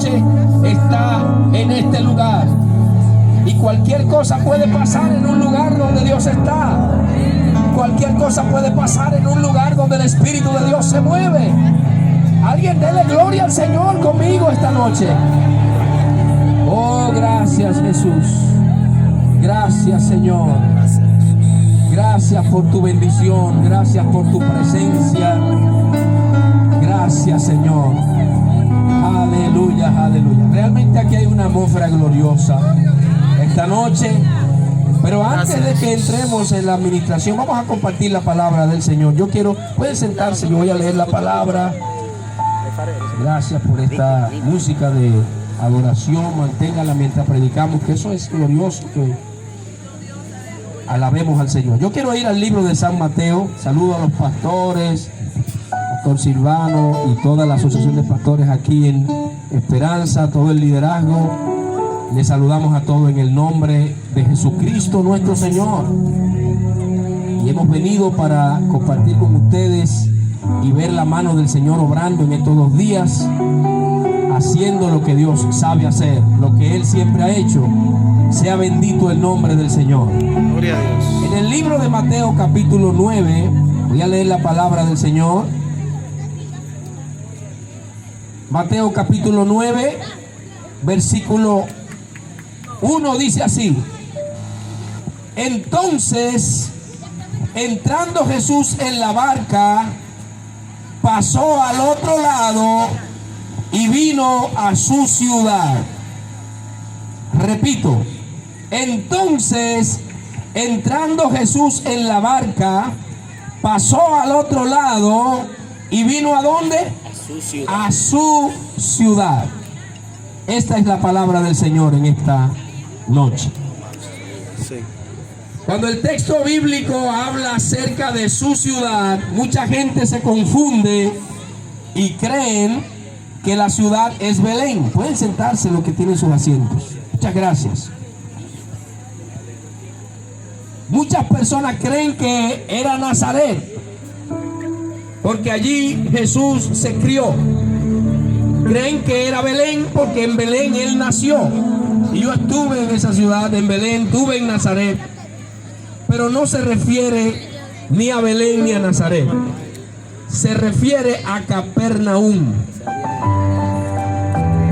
noche está en este lugar. Y cualquier cosa puede pasar en un lugar donde Dios está. Cualquier cosa puede pasar en un lugar donde el Espíritu de Dios se mueve. Alguien dele gloria al Señor conmigo esta noche. Oh, gracias Jesús. Gracias Señor. Gracias por tu bendición. Gracias por tu presencia. Gracias Señor. Aleluya, aleluya. Realmente aquí hay una atmósfera gloriosa esta noche. Pero antes de que entremos en la administración, vamos a compartir la palabra del Señor. Pueden sentarse, yo voy a leer la palabra. Gracias por esta música de adoración. Manténgala mientras predicamos, que eso es glorioso, que alabemos al Señor. Yo quiero ir al libro de San Mateo. Saludo a los pastores, Pastor Silvano y toda la asociación de pastores aquí en Esperanza, todo el liderazgo. Les saludamos a todos en el nombre de Jesucristo nuestro Señor. Y hemos venido para compartir con ustedes y ver la mano del Señor obrando en estos 2 días, haciendo lo que Dios sabe hacer, lo que Él siempre ha hecho. Sea bendito el nombre del Señor. Gloria a Dios. En el libro de Mateo capítulo 9, voy a leer la palabra del Señor. Mateo capítulo 9, versículo 1 dice así: entonces, entrando Jesús en la barca, pasó al otro lado y vino a su ciudad. Repito, entonces, entrando Jesús en la barca, pasó al otro lado y vino ¿a dónde? A su ciudad. Esta es la palabra del Señor en esta noche. Sí. Cuando el texto bíblico habla acerca de su ciudad, mucha gente se confunde y creen que la ciudad es Belén. Pueden sentarse los que tienen sus asientos. Muchas gracias. Muchas personas creen que era Nazaret, porque allí Jesús se crió. Creen que era Belén porque en Belén Él nació. Y yo estuve en esa ciudad, en Belén, estuve en Nazaret. Pero no se refiere ni a Belén ni a Nazaret. Se refiere a Capernaum.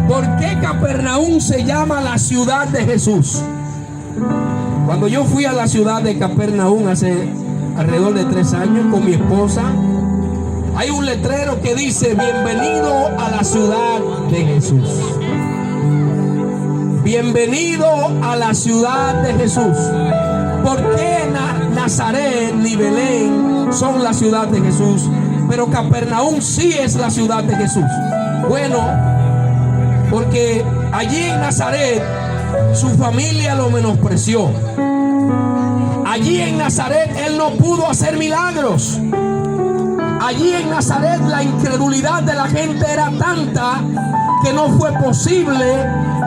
¿Por qué Capernaum se llama la ciudad de Jesús? Cuando yo fui a la ciudad de Capernaum hace alrededor de 3 años con mi esposa, hay un letrero que dice: bienvenido a la ciudad de Jesús. Bienvenido a la ciudad de Jesús. ¿Por qué Nazaret ni Belén son la ciudad de Jesús, pero Capernaum sí es la ciudad de Jesús? Bueno, porque allí en Nazaret su familia lo menospreció. Allí en Nazaret Él no pudo hacer milagros. Allí en Nazaret la incredulidad de la gente era tanta que no fue posible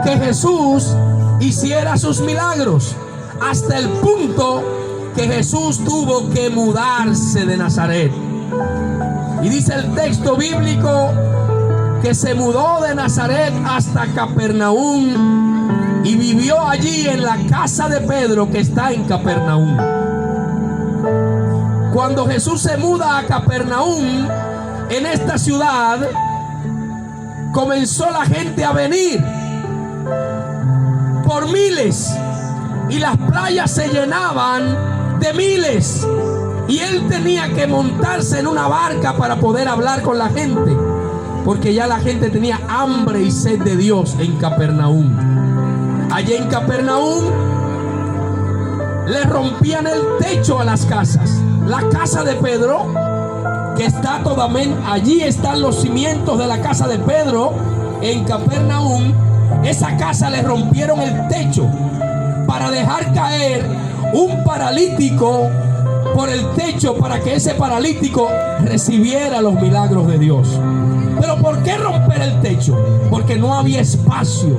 que Jesús hiciera sus milagros, hasta el punto que Jesús tuvo que mudarse de Nazaret. Y dice el texto bíblico que se mudó de Nazaret hasta Capernaum y vivió allí en la casa de Pedro, que está en Capernaum. Cuando Jesús se muda a Capernaum, en esta ciudad, comenzó la gente a venir por miles, y las playas se llenaban de miles, y Él tenía que montarse en una barca para poder hablar con la gente, porque ya la gente tenía hambre y sed de Dios en Capernaum. Allí en Capernaum le rompían el techo a las casas. La casa de Pedro, que está totalmente, allí están los cimientos de la casa de Pedro en Capernaum. Esa casa le rompieron el techo para dejar caer un paralítico por el techo, para que ese paralítico recibiera los milagros de Dios. Pero ¿por qué romper el techo? Porque no había espacio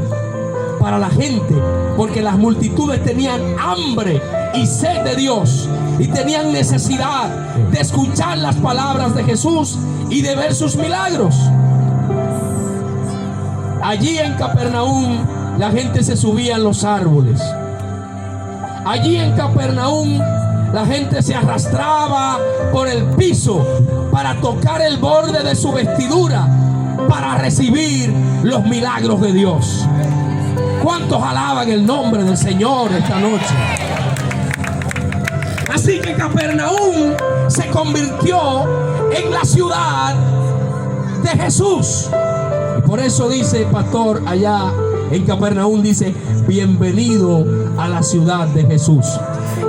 para la gente, porque las multitudes tenían hambre y sed de Dios, y tenían necesidad de escuchar las palabras de Jesús y de ver sus milagros. Allí en Capernaum la gente se subía en los árboles. Allí en Capernaum la gente se arrastraba por el piso para tocar el borde de su vestidura para recibir los milagros de Dios. ¿Cuántos alaban el nombre del Señor esta noche? Así que Capernaum se convirtió en la ciudad de Jesús. Y por eso dice el pastor allá en Capernaum, dice: bienvenido a la ciudad de Jesús.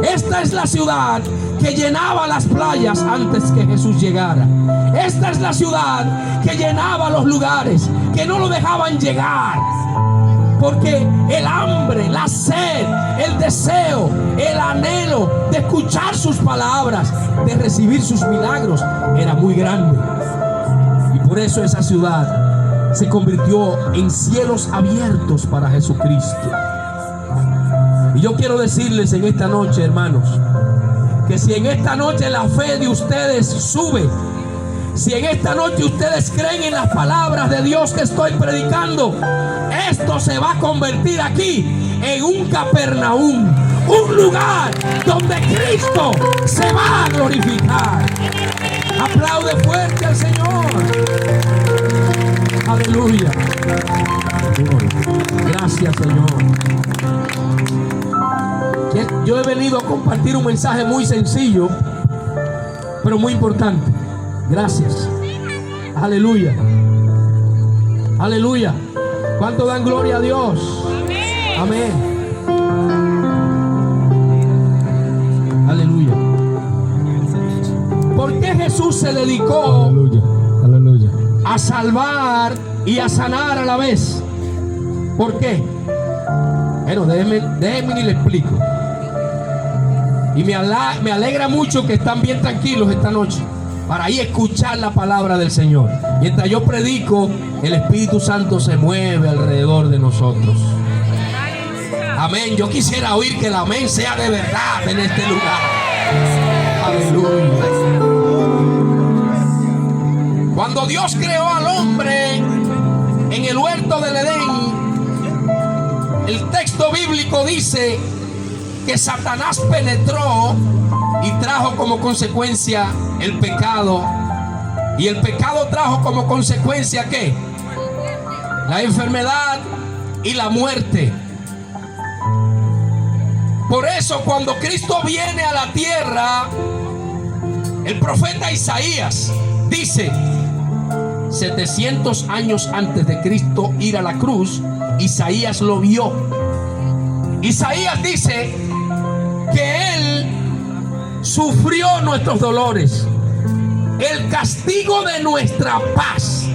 Esta es la ciudad que llenaba las playas antes que Jesús llegara. Esta es la ciudad que llenaba los lugares, que no lo dejaban llegar. Porque el hambre, la sed, el deseo, el anhelo de escuchar sus palabras, de recibir sus milagros, era muy grande. Y por eso esa ciudad se convirtió en cielos abiertos para Jesucristo. Y yo quiero decirles en esta noche, hermanos, que si en esta noche la fe de ustedes sube, si en esta noche ustedes creen en las palabras de Dios que estoy predicando, esto se va a convertir aquí en un Capernaum, un lugar donde Cristo se va a glorificar. Aplaude fuerte al Señor. Aleluya. Gracias, Señor. Yo he venido a compartir un mensaje muy sencillo, pero muy importante. Gracias. Aleluya. Aleluya. ¿Cuánto dan gloria a Dios? Amén. Aleluya. ¿Por qué Jesús se dedicó a salvar y a sanar a la vez? ¿Por qué? Bueno, déjenme y le explico. Y me alegra mucho que están bien tranquilos esta noche para ir a escuchar la palabra del Señor. Mientras yo predico, el Espíritu Santo se mueve alrededor de nosotros. Amén. Yo quisiera oír que el amén sea de verdad en este lugar. Aleluya. Cuando Dios creó al hombre en el huerto del Edén, el texto bíblico dice que Satanás penetró y trajo como consecuencia el pecado. Y el pecado trajo como consecuencia ¿qué? La enfermedad y la muerte. Por eso cuando Cristo viene a la tierra, el profeta Isaías dice, 700 años antes de Cristo ir a la cruz, Isaías lo vio. Isaías dice que Él sufrió nuestros dolores. El castigo de nuestra paz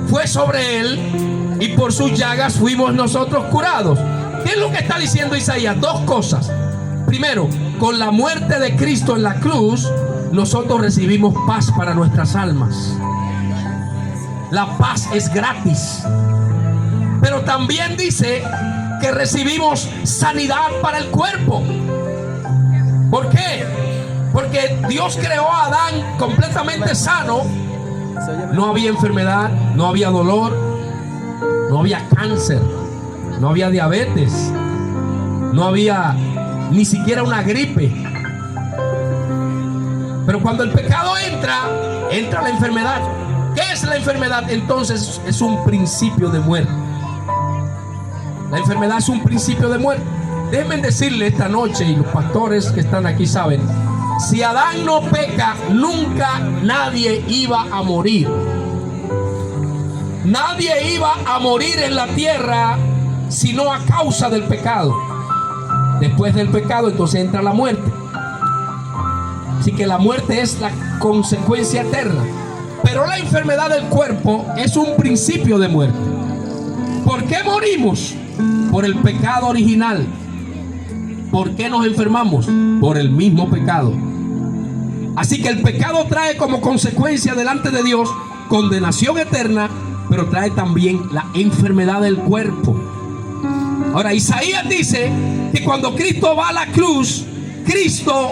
fue sobre Él y por sus llagas fuimos nosotros curados. ¿Qué es lo que está diciendo Isaías? Dos cosas. Primero, con la muerte de Cristo en la cruz, nosotros recibimos paz para nuestras almas. La paz es gratis. Pero también dice que recibimos sanidad para el cuerpo. ¿Por qué? Porque Dios creó a Adán completamente sano. No había enfermedad, no había dolor, no había cáncer, no había diabetes, no había ni siquiera una gripe. Pero cuando el pecado entra la enfermedad. ¿Qué es la enfermedad? Entonces es un principio de muerte. La enfermedad es un principio de muerte. Déjenme decirle esta noche, y los pastores que están aquí saben, si Adán no peca, nunca nadie iba a morir. Nadie iba a morir en la tierra sino a causa del pecado. Después del pecado entonces entra la muerte. Así que la muerte es la consecuencia eterna. Pero la enfermedad del cuerpo es un principio de muerte. ¿Por qué morimos? Por el pecado original. ¿Por qué nos enfermamos? Por el mismo pecado. Así que el pecado trae como consecuencia delante de Dios condenación eterna, pero trae también la enfermedad del cuerpo. Ahora, Isaías dice que cuando Cristo va a la cruz, Cristo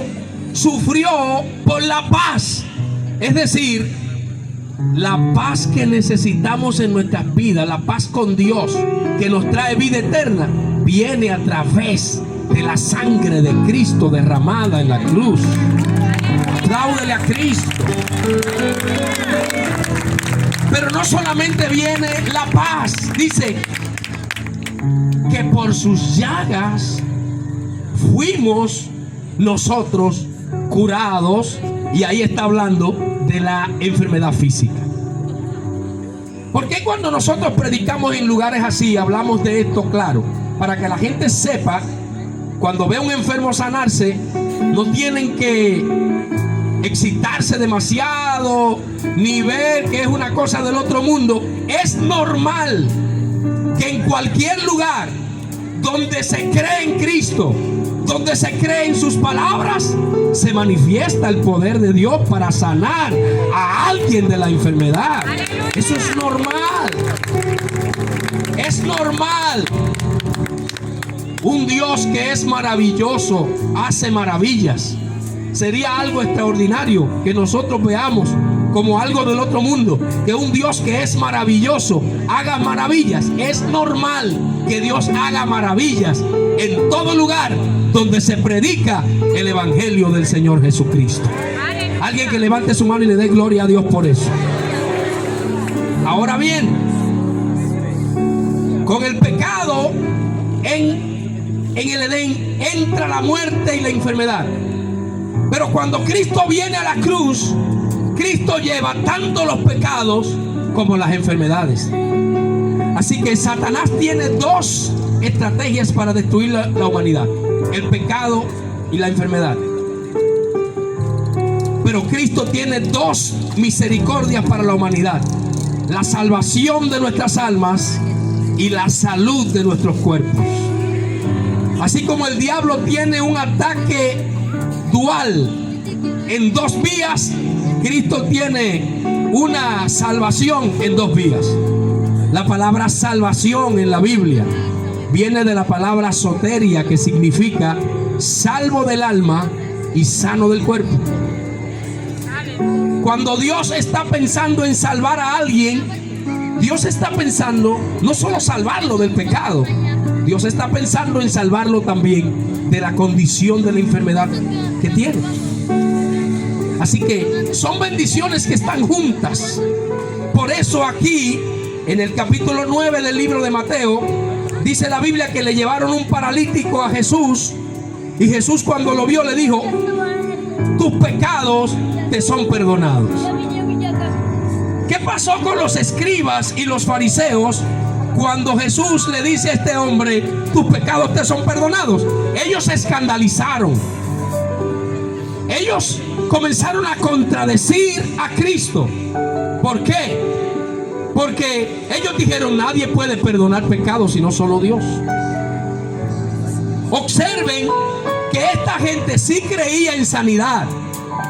sufrió por la paz. Es decir, La paz que necesitamos en nuestras vidas, la paz con Dios, que nos trae vida eterna, viene a través de la sangre de Cristo derramada en la cruz. Apláudele a Cristo. Pero no solamente viene la paz, dice que por sus llagas fuimos nosotros curados, y ahí está hablando de la enfermedad física. ¿Por qué cuando nosotros predicamos en lugares así hablamos de esto claro? Para que la gente sepa, cuando ve a un enfermo sanarse, no tienen que excitarse demasiado ni ver que es una cosa del otro mundo. Es normal que en cualquier lugar donde se cree en Cristo, donde se cree en sus palabras, se manifiesta el poder de Dios para sanar a alguien de la enfermedad. Eso es normal. Es normal. Un Dios que es maravilloso hace maravillas. Sería algo extraordinario que nosotros veamos como algo del otro mundo, que un Dios que es maravilloso haga maravillas. Es normal que Dios haga maravillas en todo lugar donde se predica el evangelio del Señor Jesucristo. Alguien que levante su mano y le dé gloria a Dios por eso. Ahora bien, con el pecado en el Edén entra la muerte y la enfermedad. Pero cuando Cristo viene a la cruz, Cristo lleva tanto los pecados como las enfermedades. Así que Satanás tiene dos estrategias para destruir la humanidad: el pecado y la enfermedad. Pero Cristo tiene dos misericordias para la humanidad: la salvación de nuestras almas y la salud de nuestros cuerpos. Así como el diablo tiene un ataque dual en dos vías, Cristo tiene una salvación en dos vías. La palabra salvación en la Biblia viene de la palabra soteria, que significa salvo del alma y sano del cuerpo. Cuando Dios está pensando en salvar a alguien, Dios está pensando no solo salvarlo del pecado, Dios está pensando en salvarlo también de la condición de la enfermedad que tiene. Así que son bendiciones que están juntas. Por eso aquí en el capítulo 9 del libro de Mateo dice la Biblia que le llevaron un paralítico a Jesús, y Jesús, cuando lo vio, le dijo: tus pecados te son perdonados. ¿Qué pasó con los escribas y los fariseos cuando Jesús le dice a este hombre: tus pecados te son perdonados? Ellos se escandalizaron. Ellos comenzaron a contradecir a Cristo. ¿Por qué? Porque ellos dijeron: nadie puede perdonar pecados sino solo Dios. Observen que esta gente sí creía en sanidad,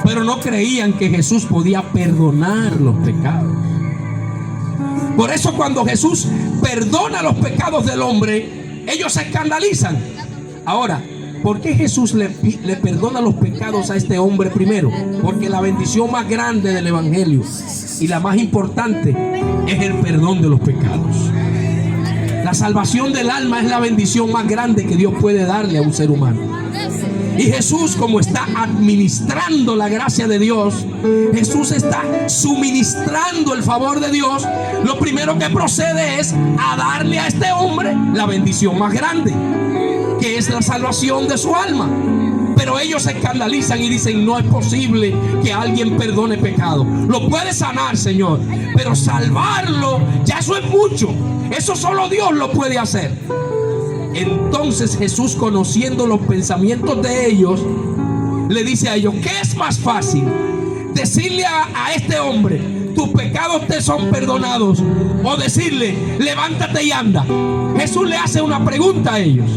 pero no creían que Jesús podía perdonar los pecados. Por eso cuando Jesús perdona los pecados del hombre, ellos se escandalizan. Ahora, ¿por qué Jesús le perdona los pecados a este hombre primero? Porque la bendición más grande del evangelio y la más importante es el perdón de los pecados. La salvación del alma es la bendición más grande que Dios puede darle a un ser humano. Y Jesús, como está administrando la gracia de Dios, Jesús está suministrando el favor de Dios, lo primero que procede es a darle a este hombre la bendición más grande, que es la salvación de su alma. Pero ellos se escandalizan y dicen: no es posible que alguien perdone pecado. Lo puede sanar, Señor, pero salvarlo, ya eso es mucho. Eso solo Dios lo puede hacer. Entonces Jesús, conociendo los pensamientos de ellos, le dice a ellos: ¿qué es más fácil? Decirle a este hombre: tus pecados te son perdonados, o decirle: levántate y anda. Jesús le hace una pregunta a ellos: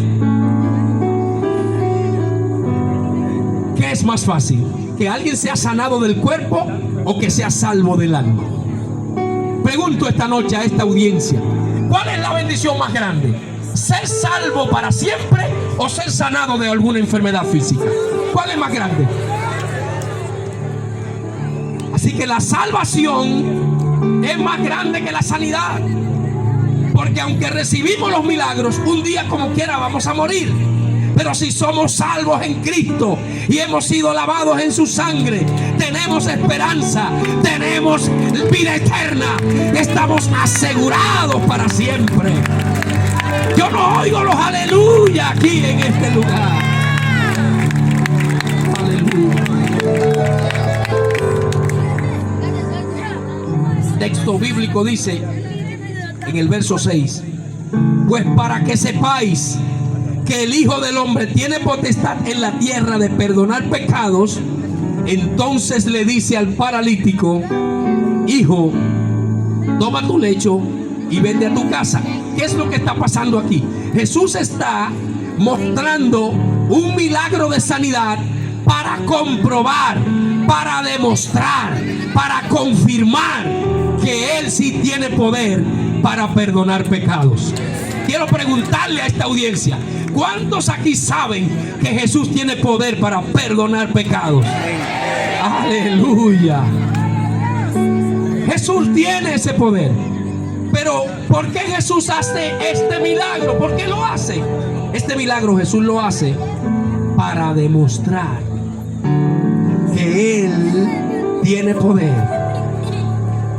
¿qué es más fácil? ¿Que alguien sea sanado del cuerpo o que sea salvo del alma? Pregunto esta noche a esta audiencia: ¿cuál es la bendición más grande? ¿Ser salvo para siempre o ser sanado de alguna enfermedad física? ¿Cuál es más grande? Así que la salvación es más grande que la sanidad. Porque aunque recibimos los milagros, un día como quiera vamos a morir. Pero si somos salvos en Cristo y hemos sido lavados en su sangre, tenemos esperanza, tenemos vida eterna, estamos asegurados para siempre. Yo no oigo los aleluya aquí en este lugar. Aleluya. El texto bíblico dice en el verso 6: pues para que sepáis que el Hijo del Hombre tiene potestad en la tierra de perdonar pecados, entonces le dice al paralítico: hijo, toma tu lecho y vete a tu casa. ¿Qué es lo que está pasando aquí? Jesús está mostrando un milagro de sanidad para comprobar, para demostrar, para confirmar que Él sí tiene poder para perdonar pecados. Quiero preguntarle a esta audiencia: ¿cuántos aquí saben que Jesús tiene poder para perdonar pecados? Aleluya. Jesús tiene ese poder. Pero ¿por qué Jesús hace este milagro? ¿Por qué lo hace? Este milagro Jesús lo hace para demostrar que Él tiene poder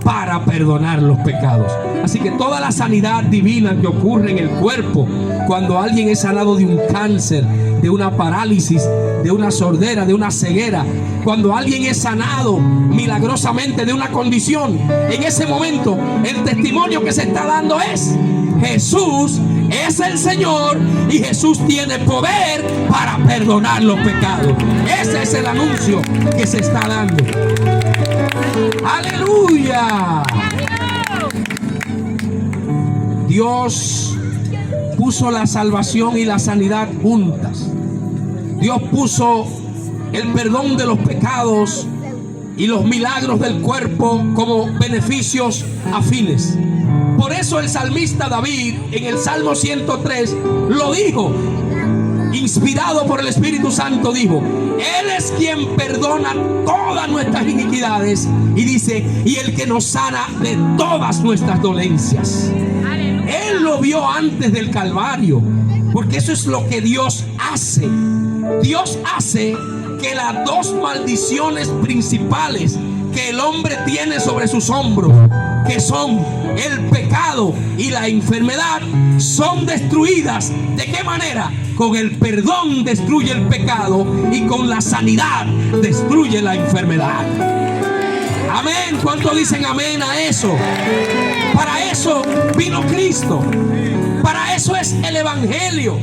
para perdonar los pecados. Así que toda la sanidad divina que ocurre en el cuerpo, cuando alguien es sanado de un cáncer, de una parálisis, de una sordera, de una ceguera, cuando alguien es sanado milagrosamente de una condición, en ese momento el testimonio que se está dando es: Jesús es el Señor y Jesús tiene poder para perdonar los pecados. Ese es el anuncio que se está dando. ¡Aleluya! Dios puso la salvación y la sanidad juntas. Dios puso el perdón de los pecados y los milagros del cuerpo como beneficios afines. Por eso el salmista David en el Salmo 103 lo dijo, inspirado por el Espíritu Santo, dijo: Él es quien perdona todas nuestras iniquidades, y dice: y el que nos sana de todas nuestras dolencias. Él lo vio antes del Calvario, porque eso es lo que Dios hace. Dios hace que las dos maldiciones principales que el hombre tiene sobre sus hombros, que son el pecado y la enfermedad, son destruidas. ¿De qué manera? Con el perdón destruye el pecado y con la sanidad destruye la enfermedad. Amén. ¿Cuántos dicen amén a eso? Para eso vino Cristo. Para eso es el Evangelio.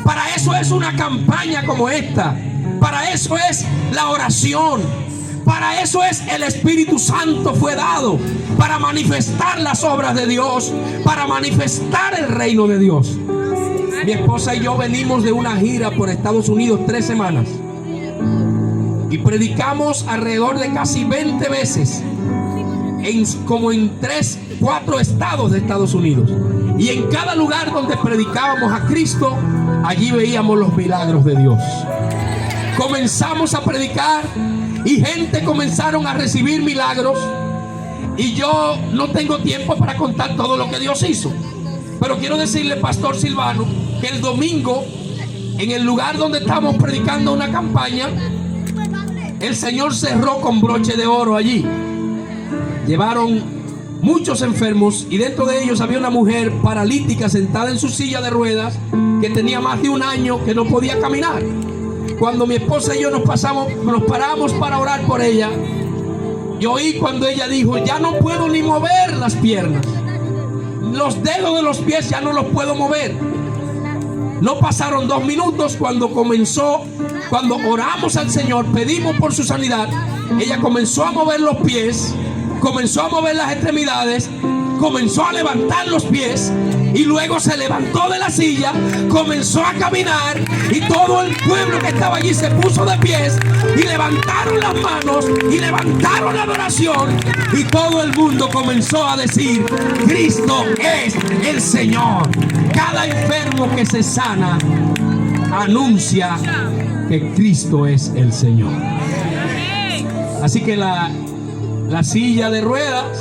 Para eso es una campaña como esta. Para eso es la oración. Para eso es el Espíritu Santo fue dado. Para manifestar las obras de Dios. Para manifestar el reino de Dios. Mi esposa y yo venimos de una gira por Estados Unidos 3 semanas. Y predicamos alrededor de casi 20 veces. Como en 3, 4 estados de Estados Unidos. Y en cada lugar donde predicábamos a Cristo, allí veíamos los milagros de Dios. Comenzamos a predicar y gente comenzaron a recibir milagros. Y yo no tengo tiempo para contar todo lo que Dios hizo. Pero quiero decirle, Pastor Silvano, que el domingo, en el lugar donde estamos predicando una campaña, el Señor cerró con broche de oro allí. Llevaron muchos enfermos y dentro de ellos había una mujer paralítica sentada en su silla de ruedas que tenía más de 1 año que no podía caminar. Cuando mi esposa y yo nos paramos para orar por ella, yo oí cuando ella dijo: ya no puedo ni mover las piernas, los dedos de los pies ya no los puedo mover. No pasaron 2 minutos cuando oramos al Señor, pedimos por su sanidad, ella comenzó a mover los pies, comenzó a mover las extremidades, comenzó a levantar los pies y luego se levantó de la silla, comenzó a caminar y todo el pueblo que estaba allí se puso de pies y levantaron las manos y levantaron la adoración y todo el mundo comenzó a decir: Cristo es el Señor. Cada enfermo que se sana anuncia que Cristo es el Señor. Así que la silla de ruedas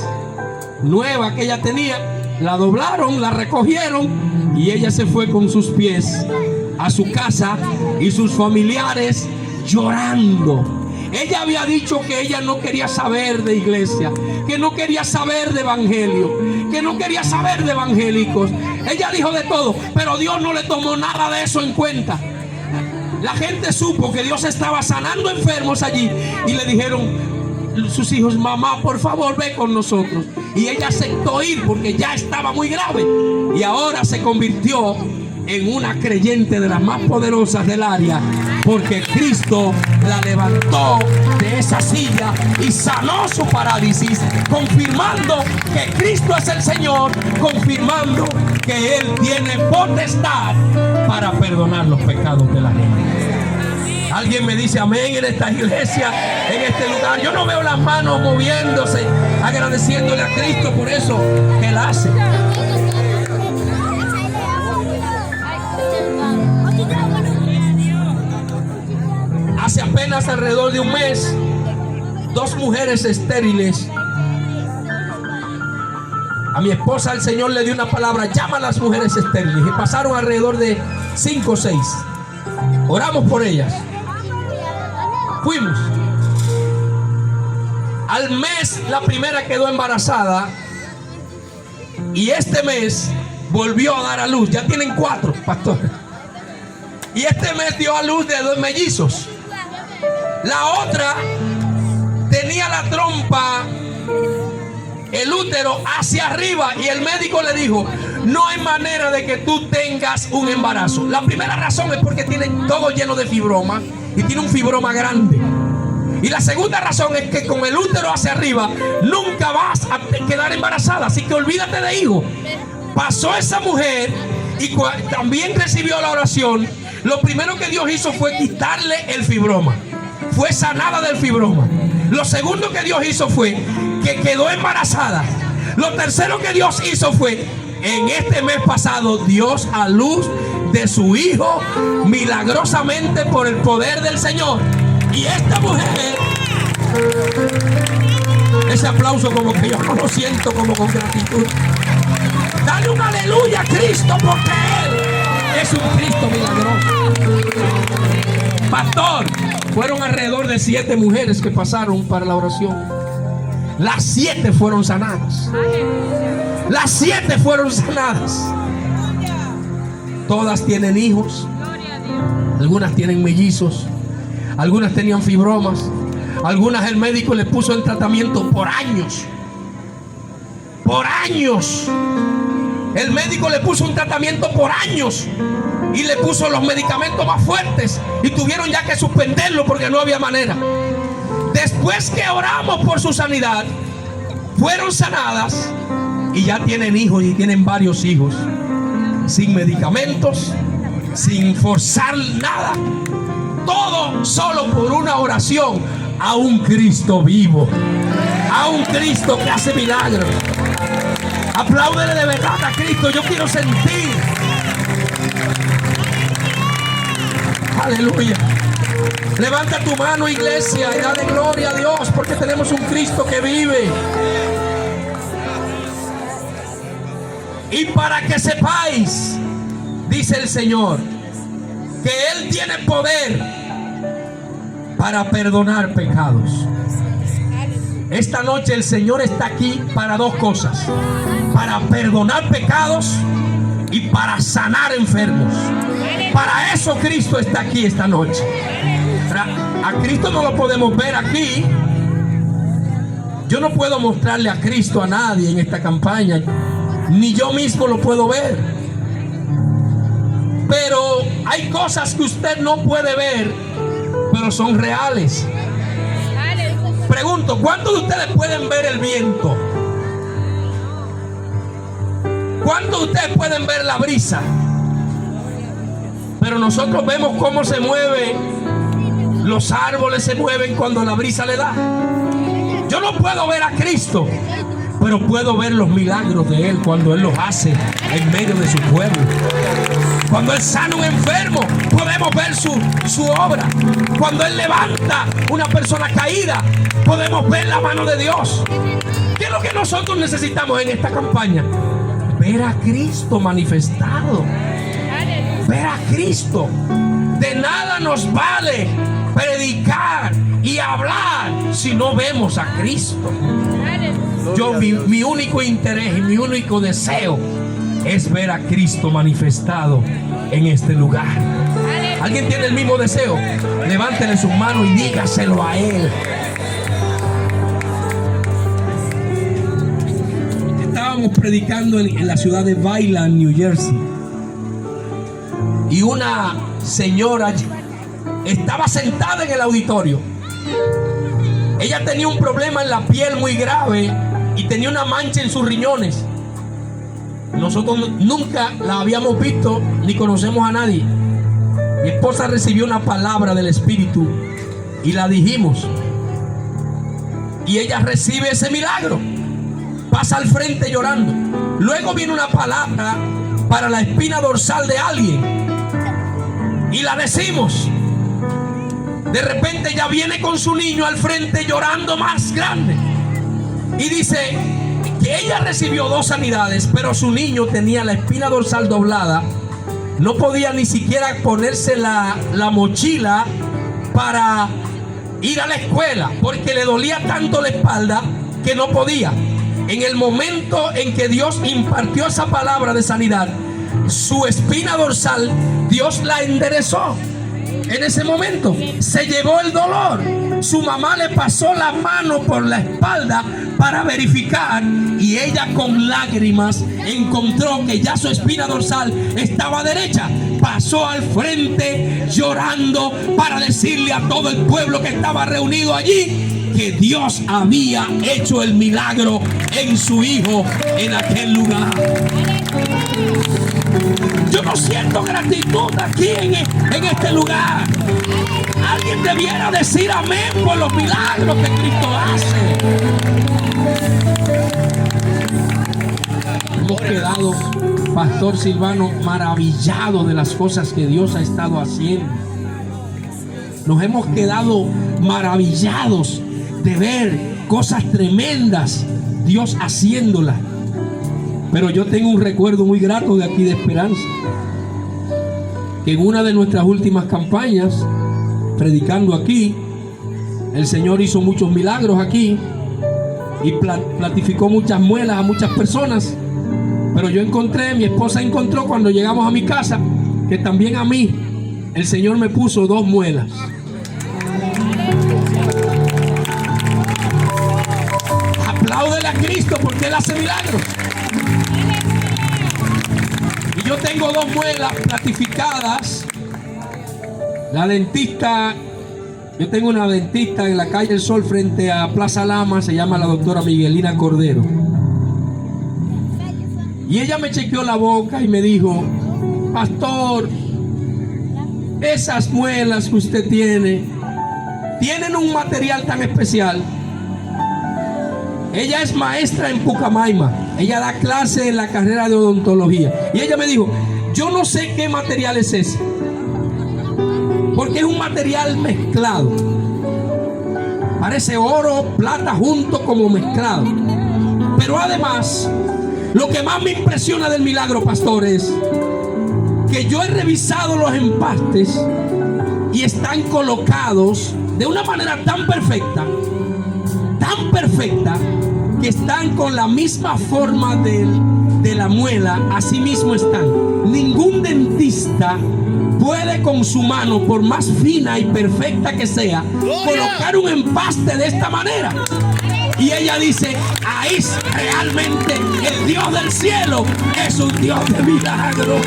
nueva que ella tenía, la doblaron, la recogieron y ella se fue con sus pies a su casa y sus familiares llorando. Ella había dicho que ella no quería saber de iglesia, que no quería saber de evangelio, que no quería saber de evangélicos. Ella dijo de todo, pero Dios no le tomó nada de eso en cuenta. La gente supo que Dios estaba sanando enfermos allí y le dijeron sus hijos: mamá, por favor, ve con nosotros. Y ella aceptó ir porque ya estaba muy grave y ahora se convirtió en una creyente de las más poderosas del área, porque Cristo la levantó de esa silla y sanó su parálisis, confirmando que Cristo es el Señor, confirmando que Él tiene potestad para perdonar los pecados de la gente. Alguien me dice amén en esta iglesia, en este lugar. Yo no veo las manos moviéndose, agradeciéndole a Cristo por eso que Él hace. Hace apenas alrededor de un mes, 2 mujeres estériles, a mi esposa el Señor le dio una palabra: llama a las mujeres estériles, y pasaron alrededor de 5 o 6. Oramos por ellas. Fuimos. Al mes la primera quedó embarazada y este mes volvió a dar a luz. Ya tienen 4, pastor. Y este mes dio a luz de 2 mellizos. La otra tenía la trompa, el útero hacia arriba, y el médico le dijo: no hay manera de que tú tengas un embarazo. La primera razón es porque tiene todo lleno de fibroma y tiene un fibroma grande. Y la segunda razón es que con el útero hacia arriba nunca vas a quedar embarazada, así que olvídate de hijo. Pasó esa mujer y también recibió la oración. Lo primero que Dios hizo fue quitarle el fibroma. Fue sanada del fibroma. Lo segundo que Dios hizo fue que quedó embarazada. Lo tercero que Dios hizo fue, en este mes pasado, Dios a luz de su hijo milagrosamente por el poder del Señor. Y esta mujer, ese aplauso como que yo no lo siento como con gratitud. Dale un aleluya a Cristo, porque Él es un Cristo milagroso. Pastor, fueron alrededor de 7 mujeres que pasaron para la oración. Las 7 fueron sanadas. Las 7 fueron sanadas. Todas tienen hijos. Algunas tienen mellizos. Algunas tenían fibromas. Algunas el médico les puso en tratamiento por años. Por años. El médico le puso un tratamiento por años y le puso los medicamentos más fuertes y tuvieron ya que suspenderlo porque no había manera. Después que oramos por su sanidad, fueron sanadas y ya tienen hijos, y tienen varios hijos, sin medicamentos, sin forzar nada. Todo solo por una oración a un Cristo vivo, a un Cristo que hace milagros. Apláudele de verdad a Cristo. Yo quiero sentir. Aleluya. Levanta tu mano, iglesia, y dale gloria a Dios, porque tenemos un Cristo que vive. Y para que sepáis, dice el Señor, que Él tiene poder para perdonar pecados. Esta noche el Señor está aquí para 2 cosas: para perdonar pecados y para sanar enfermos. Para eso Cristo está aquí esta noche. A Cristo no lo podemos ver aquí. Yo no puedo mostrarle a Cristo a nadie en esta campaña, ni yo mismo lo puedo ver. Pero hay cosas que usted no puede ver, pero son reales. Pregunto, ¿cuántos de ustedes pueden ver el viento? ¿Cuántos de ustedes pueden ver la brisa? Pero nosotros vemos cómo se mueve. Los árboles se mueven cuando la brisa le da. Yo no puedo ver a Cristo, pero puedo ver los milagros de Él cuando Él los hace en medio de su pueblo. Cuando Él sana un enfermo, podemos ver su obra. Cuando Él levanta una persona caída, podemos ver la mano de Dios. Quiero es lo que nosotros necesitamos en esta campaña? Ver a Cristo manifestado. Ver a Cristo. De nada nos vale predicar y hablar si no vemos a Cristo. Mi único interés y mi único deseo es ver a Cristo manifestado en este lugar. ¿Alguien tiene el mismo deseo? Levántele sus manos y dígaselo a Él. Estábamos predicando en la ciudad de Bayland, New Jersey, y una señora estaba sentada en el auditorio. Ella tenía un problema en la piel muy grave y tenía una mancha en sus riñones. Nosotros nunca la habíamos visto ni conocemos a nadie. Mi esposa recibió una palabra del Espíritu y la dijimos, y ella recibe ese milagro. Pasa al frente llorando. Luego viene una palabra para la espina dorsal de alguien y la decimos. De repente ella viene con su niño al frente llorando más grande y dice que ella recibió 2 sanidades, pero su niño tenía la espina dorsal doblada. No podía ni siquiera ponerse la mochila para ir a la escuela porque le dolía tanto la espalda que no podía. En el momento en que Dios impartió esa palabra de sanidad, su espina dorsal, Dios la enderezó. En ese momento se llevó el dolor. Su mamá le pasó la mano por la espalda para verificar, y ella con lágrimas encontró que ya su espina dorsal estaba derecha. Pasó al frente llorando para decirle a todo el pueblo que estaba reunido allí que Dios había hecho el milagro en su hijo en aquel lugar. Yo no siento gratitud aquí en este lugar. Alguien debiera decir amén por los milagros que Cristo hace. Hemos quedado, Pastor Silvano, maravillados de las cosas que Dios ha estado haciendo. Nos hemos quedado maravillados de ver cosas tremendas Dios haciéndolas. Pero yo tengo un recuerdo muy grato de aquí de Esperanza, que en una de nuestras últimas campañas, predicando aquí, el Señor hizo muchos milagros aquí y platificó muchas muelas a muchas personas. Pero yo encontré, mi esposa encontró cuando llegamos a mi casa, que también a mí el Señor me puso 2 muelas. Apláudele a Cristo porque Él hace milagros. Y yo tengo 2 muelas platificadas. La dentista, yo tengo una dentista en la calle El Sol frente a Plaza Lama, se llama la doctora Miguelina Cordero. Y ella me chequeó la boca y me dijo: pastor, esas muelas que usted tiene, tienen un material tan especial. Ella es maestra en Pucamaima. Ella da clase en la carrera de odontología. Y ella me dijo: yo no sé qué material es ese, porque es un material mezclado. Parece oro, plata junto como mezclado. Pero además, lo que más me impresiona del milagro, pastor, es que yo he revisado los empastes y están colocados de una manera tan perfecta, que están con la misma forma de la muela. Así mismo están. Ningún dentista puede con su mano, por más fina y perfecta que sea, colocar un empaste de esta manera. Y ella dice: ahí realmente el Dios del cielo es un Dios de milagro.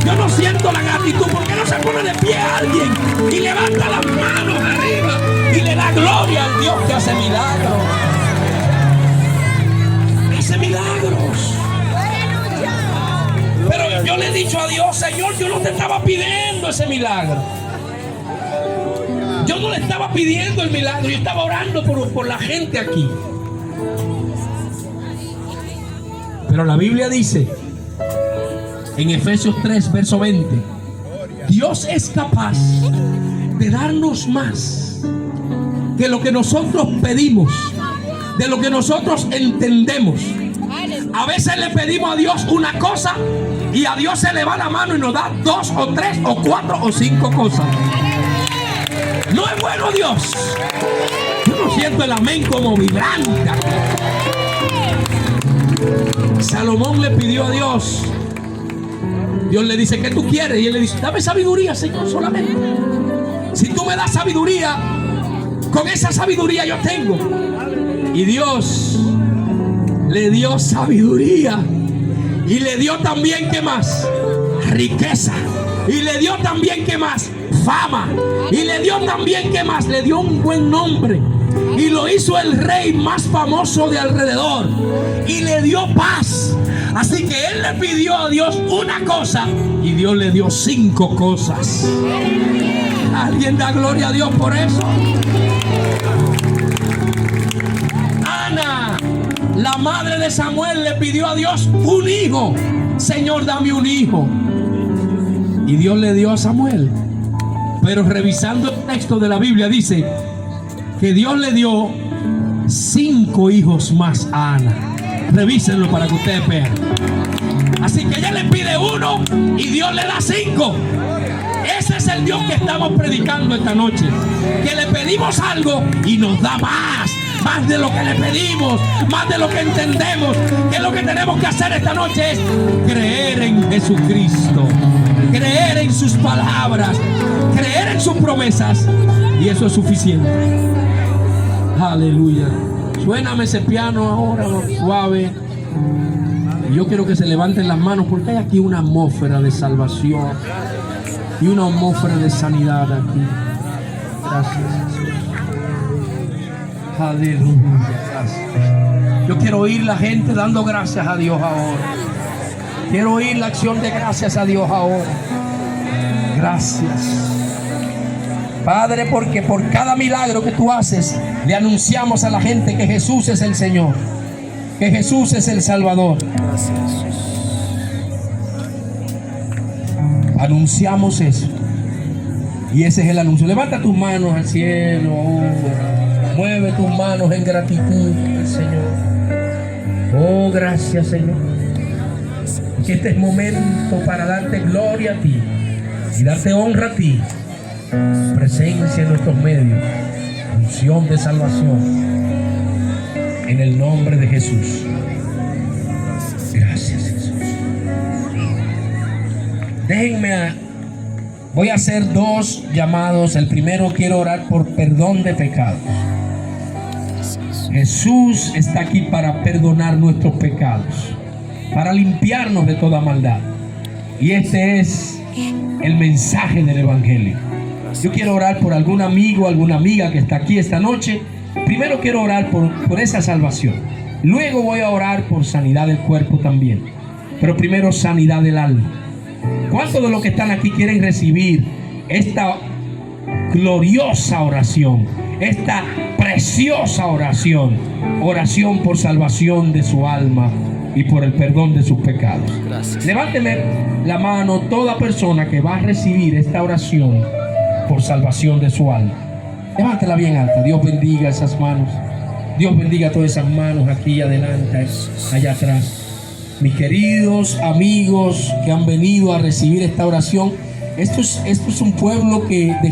Yo no siento la gratitud. ¿Por qué no se pone de pie alguien y levanta las manos arriba y le da gloria al Dios que hace milagros? Hace milagros. Pero yo le he dicho a Dios: Señor, yo no te estaba pidiendo ese milagro. Yo no le estaba pidiendo el milagro. Yo estaba orando por la gente aquí. Pero la Biblia dice en Efesios 3, verso 20: Dios es capaz de darnos más que lo que nosotros pedimos de lo que nosotros entendemos. A veces le pedimos a Dios una cosa y a Dios se le va la mano y nos da 2 o 3 o 4 o 5 cosas. No es bueno Dios. Yo no siento el amén como vibrante. Salomón le pidió a Dios. Dios le dice, ¿qué tú quieres? Y él le dice, dame sabiduría, Señor, solamente. Si tú me das sabiduría, con esa sabiduría yo tengo. Y Dios le dio sabiduría. Y le dio también, ¿qué más? Riqueza. Y le dio también, ¿qué más? Fama. Y le dio también, ¿qué más? Le dio un buen nombre. Y lo hizo el rey más famoso de alrededor. Y le dio paz. Así que él le pidió a Dios una cosa y Dios le dio 5 cosas. ¿Alguien da gloria a Dios por eso? Ana, la madre de Samuel, le pidió a Dios un hijo. Señor, dame un hijo. Y Dios le dio a Samuel. Pero revisando el texto de la Biblia dice que Dios le dio 5 hijos más a Ana. Revísenlo para que ustedes vean. Así que ella le pide 1 y Dios le da 5. Ese es el Dios que estamos predicando esta noche. Que le pedimos algo y nos da más. Más de lo que le pedimos, más de lo que entendemos. Que lo que tenemos que hacer esta noche es creer en Jesucristo, creer en sus palabras, creer en sus promesas. Y eso es suficiente. Aleluya. Suéname ese piano ahora, suave. Y yo quiero que se levanten las manos porque hay aquí una atmósfera de salvación y una atmósfera de sanidad aquí. Gracias, Jesús. Aleluya. Gracias. Yo quiero oír la gente dando gracias a Dios ahora. Quiero oír la acción de gracias a Dios ahora. Gracias, Padre, porque por cada milagro que tú haces, le anunciamos a la gente que Jesús es el Señor, que Jesús es el Salvador. Anunciamos eso. Y ese es el anuncio. Levanta tus manos al cielo. Mueve tus manos en gratitud al Señor. Oh, gracias, Señor. Que este es momento para darte gloria a ti y darte honra a ti. Presencia en nuestros medios, unción de salvación en el nombre de Jesús. Gracias, Jesús. Voy a hacer 2 llamados. El primero, quiero orar por perdón de pecados. Jesús está aquí para perdonar nuestros pecados, para limpiarnos de toda maldad. Y este es el mensaje del Evangelio. Yo quiero orar por algún amigo, alguna amiga que está aquí esta noche. Primero quiero orar por esa salvación. Luego voy a orar por sanidad del cuerpo también. Pero primero sanidad del alma. ¿Cuántos de los que están aquí quieren recibir esta gloriosa oración? Esta preciosa oración. Oración por salvación de su alma y por el perdón de sus pecados. Gracias. Levánteme la mano toda persona que va a recibir esta oración por salvación de su alma. Levántela bien alta. Dios bendiga esas manos. Dios bendiga todas esas manos aquí adelante, allá atrás. Mis queridos amigos que han venido a recibir esta oración, esto es un pueblo de